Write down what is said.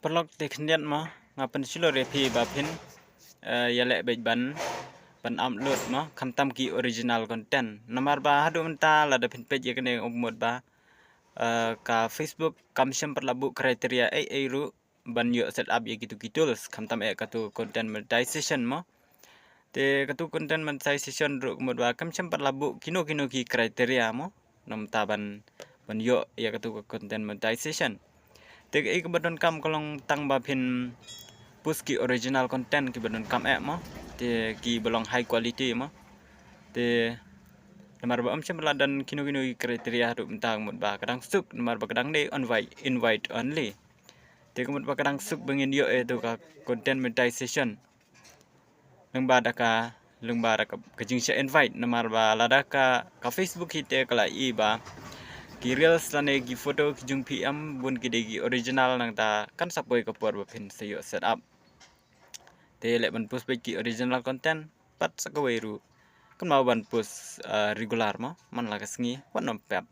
Perlok teknian mo ngapan silo repi bapin yalek baik ban upload mo kamtam ki original content nomor ba hadu menta lada pin page yakene umut ba ka Facebook kamsyam perlabu kriteria ru ban yo setup ya gitu kamtam katu content monetization mo te katu content monetization ru umut ba kamsyam perlabu kino ki kriteria mo nom taban ban yo ya katu content monetization Tek kebetulan kam kolong tang bapin push ki original content ki bedon kam mo te ki belong high quality mo te nomor ba amcem dan kino kriteria ru mentang mut ba kadang suk nomor ba kadang de invite only te kumut ba kadang suk bengin yo itu ka content monetization leng ba da ka kejing invite nomor ba lada ka Facebook hite kala i ba ki reels lane ki foto ki jung PM bun ki degi original nang ta kan sapoi ka por bapin sayo setup te lek ban post ki original content pat sakaweru kan mau ban post regular mo man la kasngi wan pep